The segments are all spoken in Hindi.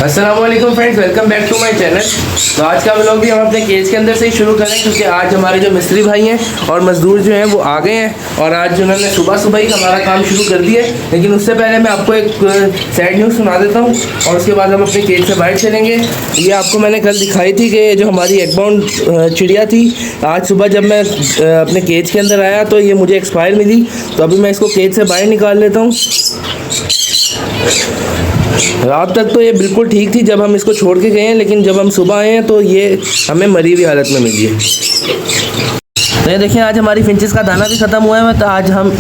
अस्सलामुअलैकुम friends, welcome back to my channel. तो आज का व्लॉग भी हम अपने केज के अंदर से ही शुरू करें, क्योंकि आज हमारे जो मिस्त्री भाई हैं और मजदूर जो हैं वो आ गए हैं और आज उन्होंने सुबह ही हमारा काम शुरू कर दिया है। लेकिन उससे पहले मैं आपको एक सैड न्यूज़ सुना देता हूँ और उसके बाद हम अपने केज से बाहर चलेंगे। ये आपको मैंने कल दिखाई थी कि जो हमारी एगबाउंड चिड़िया थी, आज सुबह जब मैं अपने केज के अंदर आया तो ये मुझे एक्सपायर मिली। तो अभी मैं इसको केज से बाहर निकाल लेता हूँ। रात तक तो ये बिल्कुल ठीक थी जब हम इसको छोड़ के गए हैं, लेकिन जब हम सुबह आए हैं तो ये हमें मरी हुई हालत में मिली है। तो ये देखिए, आज हमारी फिंचेस का दाना भी ख़त्म हुआ है, तो आज हम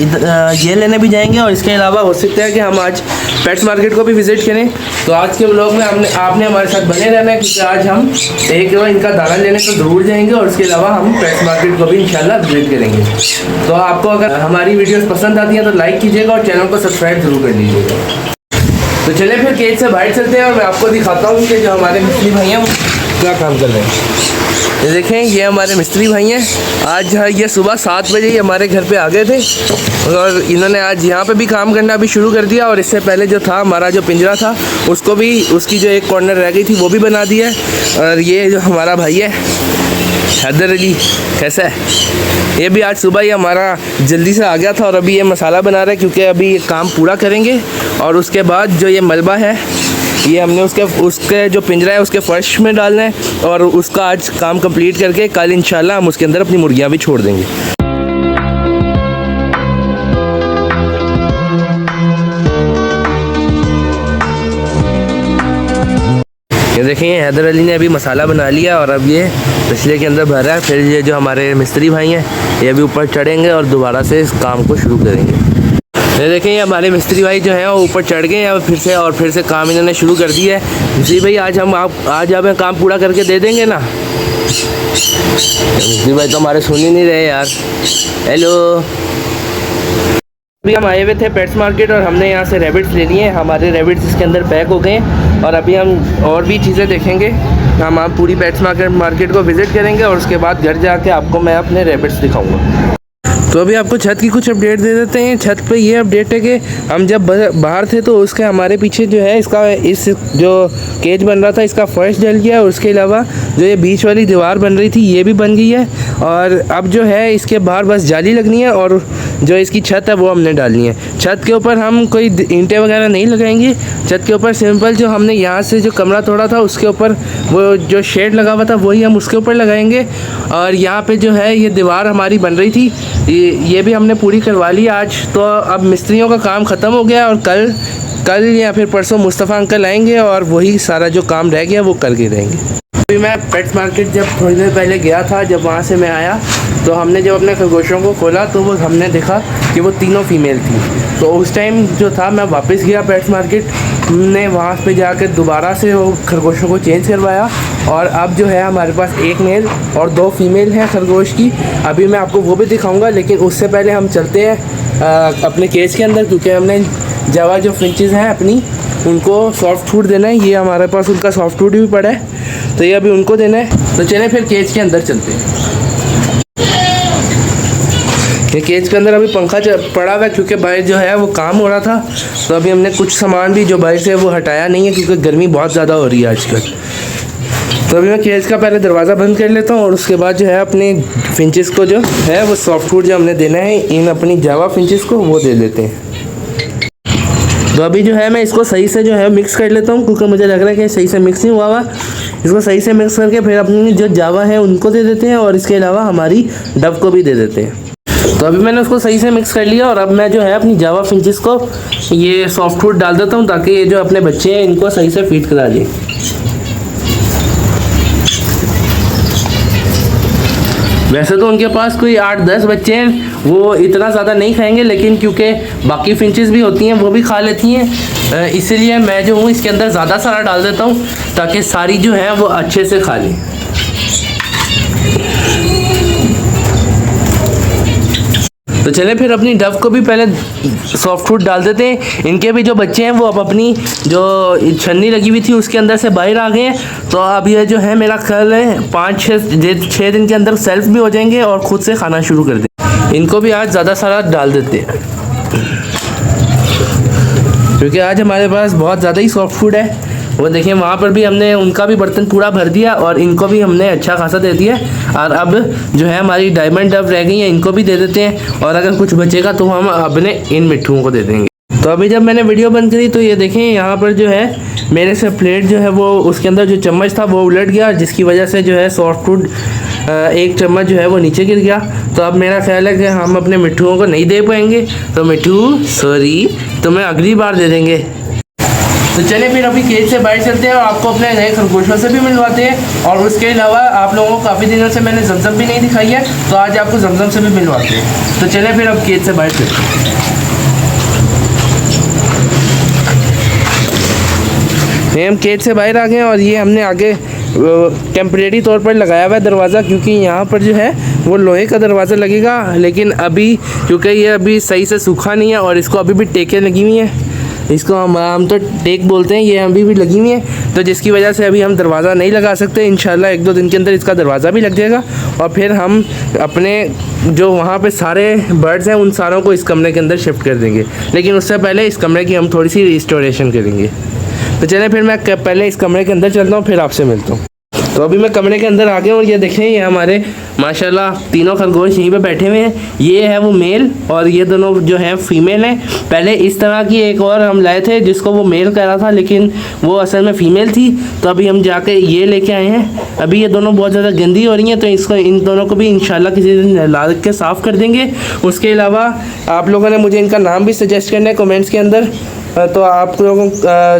ये लेने भी जाएंगे और इसके अलावा हो सकता है कि हम आज पेट्स मार्केट को भी विज़िट करें। तो आज के व्लॉग में आपने हमारे साथ बने रहना है, क्योंकि आज हम एक बार इनका दाना लेने तो ज़रूर जाएंगे और इसके अलावा हम पेट्स मार्केट को भी इंशाल्लाह विज़िट करेंगे। तो आपको अगर हमारी वीडियोज़ पसंद आती हैं तो लाइक कीजिएगा और चैनल को सब्सक्राइब ज़रूर कर लीजिएगा। तो चले फिर केज से बाहर चलते हैं और मैं आपको दिखाता हूँ कि जो हमारे मिस्त्री भाई हैं वो क्या काम कर रहे हैं। ये देखें, ये हमारे मिस्त्री भाई हैं। आज ये सुबह 7 बजे ही हमारे घर पे आ गए थे और इन्होंने आज यहाँ पे भी काम करना भी शुरू कर दिया। और इससे पहले जो था हमारा जो पिंजरा था उसको भी, उसकी जो एक कॉर्नर रह गई थी वो भी बना दिया है। और ये जो हमारा भाई है हैदर अली, कैसा है, ये भी आज सुबह ही हमारा जल्दी से आ गया था और अभी ये मसाला बना रहा है, क्योंकि अभी ये काम पूरा करेंगे और उसके बाद जो ये मलबा है ये हमने उसके जो पिंजरा है उसके फर्श में डालना है और उसका आज काम कंप्लीट करके कल इंशाल्लाह हम उसके अंदर अपनी मुर्गियाँ भी छोड़ देंगे। ये देखें, हैदर अली ने अभी मसाला बना लिया और अब ये तसले के अंदर भर रहा है। फिर ये जो हमारे मिस्त्री भाई हैं ये अभी ऊपर चढ़ेंगे और दोबारा से इस काम को शुरू करेंगे। ये देखें, ये हमारे मिस्त्री भाई जो हैं वो ऊपर चढ़ गए हैं फिर से काम इन्होंने शुरू कर दिया है। जी भाई, आज हमें काम पूरा करके दे देंगे ना। मिस्त्री भाई तो हमारे सुन ही नहीं रहे यार। हेलो, अभी हम आए हुए थे पेट्स मार्केट और हमने यहाँ से रैबिट्स ले लिए हैं। हमारे रैबिट्स इसके अंदर पैक हो गए हैं और अभी हम और भी चीज़ें देखेंगे। हम आप पूरी पेट्स मार्केट को विज़िट करेंगे और उसके बाद घर जाके आपको मैं अपने रैबिट्स दिखाऊंगा। तो अभी आपको छत की कुछ अपडेट दे देते हैं। छत पे ये अपडेट है कि हम जब बाहर थे तो उसके हमारे पीछे जो है इस जो केज बन रहा था इसका फर्श जल गया और उसके अलावा जो ये बीच वाली दीवार बन रही थी ये भी बन गई है। और अब जो है इसके बाहर बस जाली लगनी है और जो इसकी छत है वो हमने डालनी है। छत के ऊपर हम कोई ईंटें वगैरह नहीं लगाएंगे। छत के ऊपर सिंपल जो हमने यहाँ से जो कमरा तोड़ा था उसके ऊपर वो जो शेड लगा हुआ था वही हम उसके ऊपर लगाएंगे। और यहाँ पे जो है ये दीवार हमारी बन रही थी ये भी हमने पूरी करवा ली आज। तो अब मिस्त्रियों का काम ख़त्म हो गया और कल या फिर परसों मुस्तफ़ा अंकल आएंगे और वही सारा जो काम रह गया वो करके रहेंगे। अभी मैं पेट्स मार्केट जब थोड़ी देर पहले गया था, जब वहाँ से मैं आया तो हमने जब अपने खरगोशों को खोला तो वो हमने देखा कि वो तीनों फीमेल थी। तो उस टाइम जो था मैं वापस गया पेट्स मार्केट, हमने वहाँ पे जाकर दोबारा से वो खरगोशों को चेंज करवाया और अब जो है हमारे पास एक मेल और 2 फीमेल हैं खरगोश की। अभी मैं आपको वो भी दिखाऊंगा, लेकिन उससे पहले हम चलते हैं अपने केज के अंदर, क्योंकि हमने जवा जो फिंचेस हैं अपनी उनको सॉफ्ट फूड देना है। ये हमारे पास उनका सॉफ्ट फूड भी पड़ा है तो ये अभी उनको देना है। तो चलें फिर केज के अंदर चलते हैं। ये केज के अंदर अभी पंखा पड़ा हुआ है क्योंकि बाहर जो है वो काम हो रहा था। तो अभी हमने कुछ सामान भी जो बाहर से वो हटाया नहीं है, क्योंकि गर्मी बहुत ज़्यादा हो रही है आजकल। तो अभी मैं केज का पहले दरवाज़ा बंद कर लेता हूँ और उसके बाद जो है अपने फिंचेस को जो है वो सॉफ्ट फूड जो हमने देना है इन अपनी जावा फिंचेस को वो दे देते हैं। तो अभी जो है मैं इसको सही से जो है मिक्स कर लेता हूँ, क्योंकि मुझे लग रहा है कि सही से मिक्स नहीं हुआ। इसको सही से मिक्स करके फिर अपनी जो जावा है उनको दे देते हैं और इसके अलावा हमारी डव को भी दे देते हैं। तो अभी मैंने उसको सही से मिक्स कर लिया और अब मैं जो है अपनी जावा फिंचेस को ये सॉफ्ट फूड डाल देता हूँ, ताकि ये जो अपने बच्चे हैं इनको सही से फीड करा दें। वैसे तो उनके पास कोई 8-10 बच्चे हैं, वो इतना ज़्यादा नहीं खाएंगे, लेकिन क्योंकि बाकी फिंचेस भी होती हैं वो भी खा लेती हैं, इसीलिए मैं जो हूँ इसके अंदर ज़्यादा सारा डाल देता हूँ ताकि सारी जो है वो अच्छे से खा लें। तो चलें फिर अपनी डव को भी पहले सॉफ्ट फूड डाल देते हैं। इनके भी जो बच्चे हैं वो अब अपनी जो छन्नी लगी हुई थी उसके अंदर से बाहर आ गए हैं। तो अब ये जो है मेरा ख्याल है 5-6 दिन के अंदर सेल्फ भी हो जाएंगे और ख़ुद से खाना शुरू कर दें। इनको भी आज ज़्यादा सारा डाल देते हैं, क्योंकि आज हमारे पास बहुत ज़्यादा ही सॉफ्ट फूड है। वो देखिए वहाँ पर भी हमने उनका भी बर्तन पूरा भर दिया और इनको भी हमने अच्छा खासा दे दिया। और अब जो है हमारी डायमंड डव रह गई है, इनको भी दे देते हैं और अगर कुछ बचेगा तो हम अपने इन मिट्ठुओं को दे देंगे। तो अभी जब मैंने वीडियो बंद करी तो ये देखें यहाँ पर जो है मेरे से प्लेट जो है वो उसके अंदर जो चम्मच था वो उलट गया, जिसकी वजह से जो है सॉफ्ट फूड एक चम्मच जो है वो नीचे गिर गया। तो अब मेरा ख्याल है कि हम अपने मिट्ठुओं को नहीं दे पाएंगे, तो मिट्ठू सॉरी, तुम्हें अगली बार दे देंगे। तो चलिए फिर अभी केज से बाहर चलते हैं और आपको अपने नए खरगोशों से भी मिलवाते हैं। और उसके अलावा आप लोगों को काफ़ी दिनों से मैंने जमजम भी नहीं दिखाई है, तो आज आपको जमजम से भी मिलवाते हैं। तो चलिए फिर अब केज से बाहर चलते हैं। हम केज से बाहर आ गए और ये हमने आगे टेम्परेरी तौर पर लगाया हुआ है दरवाज़ा, क्योंकि यहाँ पर जो है वो लोहे का दरवाज़ा लगेगा। लेकिन अभी क्योंकि ये अभी सही से सूखा नहीं है और इसको अभी भी टेकें लगी हुई हैं, इसको हम तो टेक बोलते हैं, ये अभी भी लगी हुई है, तो जिसकी वजह से अभी हम दरवाज़ा नहीं लगा सकते। इंशाल्लाह 1-2 दिन के अंदर इसका दरवाज़ा भी लग जाएगा और फिर हम अपने जो वहाँ पे सारे बर्ड्स हैं उन सारों को इस कमरे के अंदर शिफ्ट कर देंगे। लेकिन उससे पहले इस कमरे की हम थोड़ी सी रिस्टोरेशन करेंगे। तो चलें फिर मैं पहले इस कमरे के अंदर चलता हूँ, फिर आपसे मिलता हूँ। तो अभी मैं कमरे के अंदर आ गया और ये देखें ये हमारे माशाल्लाह तीनों खरगोश यहीं पे बैठे हुए हैं। ये है वो मेल और ये दोनों जो हैं फीमेल हैं। पहले इस तरह की एक और हम लाए थे जिसको वो मेल कह रहा था, लेकिन वो असल में फ़ीमेल थी, तो अभी हम जाके ये लेके आए हैं। अभी ये दोनों बहुत ज़्यादा गंदी हो रही हैं, तो इसको इन दोनों को भी इंशाल्लाह किसी दिन ला के साफ़ कर देंगे। उसके अलावा आप लोगों ने मुझे इनका नाम भी सजेस्ट करना है कमेंट्स के अंदर, तो आप लोगों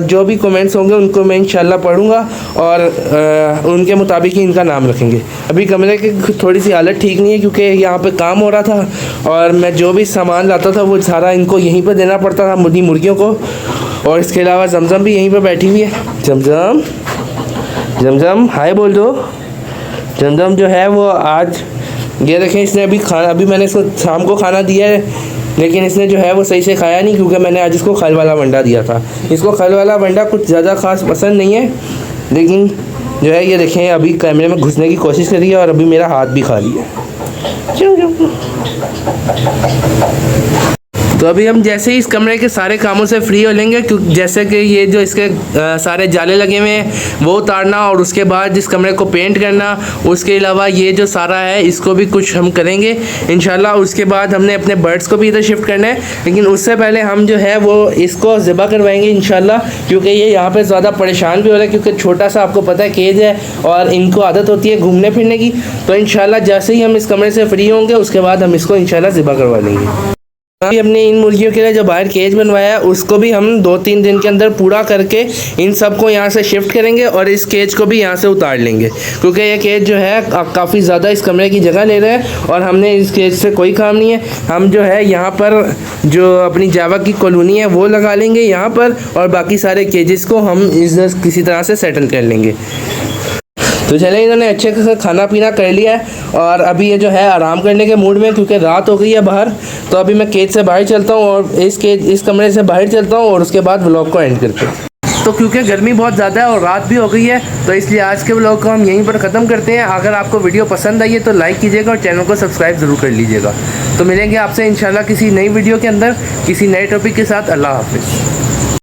जो भी कमेंट्स होंगे उनको मैं इंशाल्लाह पढ़ूंगा और उनके मुताबिक ही इनका नाम रखेंगे। अभी कमरे की थोड़ी सी हालत ठीक नहीं है क्योंकि यहाँ पे काम हो रहा था और मैं जो भी सामान लाता था वो सारा इनको यहीं पे देना पड़ता था, मुर्गियों को। और इसके अलावा जमजम भी यहीं पे बैठी हुई है। जमजम जमजम हाय बोल दो। जमजम जो है वो आज ये देखें इसने अभी मैंने इसको शाम को खाना दिया है, लेकिन इसने जो है वो सही से खाया नहीं क्योंकि मैंने आज इसको खल वाला वंडा दिया था। इसको खल वाला वंडा कुछ ज़्यादा ख़ास पसंद नहीं है, लेकिन जो है ये देखें अभी कैमरे में घुसने की कोशिश करी है और अभी मेरा हाथ भी खा लिया। तो अभी हम जैसे ही इस कमरे के सारे कामों से फ्री हो लेंगे, क्योंकि जैसे कि ये जो इसके सारे जाले लगे हुए हैं वो उतारना और उसके बाद जिस कमरे को पेंट करना, उसके अलावा ये जो सारा है इसको भी कुछ हम करेंगे इंशाल्लाह। उसके बाद हमने अपने बर्ड्स को भी इधर शिफ्ट करना है, लेकिन उससे पहले हम जो है वो इसको ज़िबा करवाएंगे इंशाल्लाह, क्योंकि ये यहाँ पर ज़्यादा परेशान भी हो रहा है क्योंकि छोटा सा आपको पता है केज है और इनको आदत होती है घूमने फिरने की। तो इंशाल्लाह जैसे ही हम इस कमरे से फ्री होंगे उसके बाद हम इसको इंशाल्लाह ज़िबा करवा लेंगे। हमने इन मुर्गियों के लिए जो बाहर केज बनवाया है उसको भी हम 2-3 दिन के अंदर पूरा करके इन सबको यहाँ से शिफ्ट करेंगे और इस केज को भी यहाँ से उतार लेंगे, क्योंकि ये केज जो है काफ़ी ज़्यादा इस कमरे की जगह ले रहा है और हमने इस केज से कोई काम नहीं है। हम जो है यहाँ पर जो अपनी जावा की कॉलोनी है वो लगा लेंगे यहाँ पर और बाकी सारे केजेस को हम इधर किसी तरह से सेटल कर लेंगे। तो चले इन्होंने अच्छे से खाना पीना कर लिया है और अभी ये जो है आराम करने के मूड में, क्योंकि रात हो गई है बाहर। तो अभी मैं केज से बाहर चलता हूँ और इस कमरे से बाहर चलता हूँ और उसके बाद व्लॉग को एंड करते हैं। तो क्योंकि गर्मी बहुत ज़्यादा है और रात भी हो गई है, तो इसलिए आज के व्लॉग को हम यहीं पर ख़त्म करते हैं। अगर आपको वीडियो पसंद आई है तो लाइक कीजिएगा और चैनल को सब्सक्राइब ज़रूर कर लीजिएगा। तो मिलेंगे आपसे इंशाल्लाह किसी नई वीडियो के अंदर किसी नए टॉपिक के साथ। अल्लाह हाफिज़।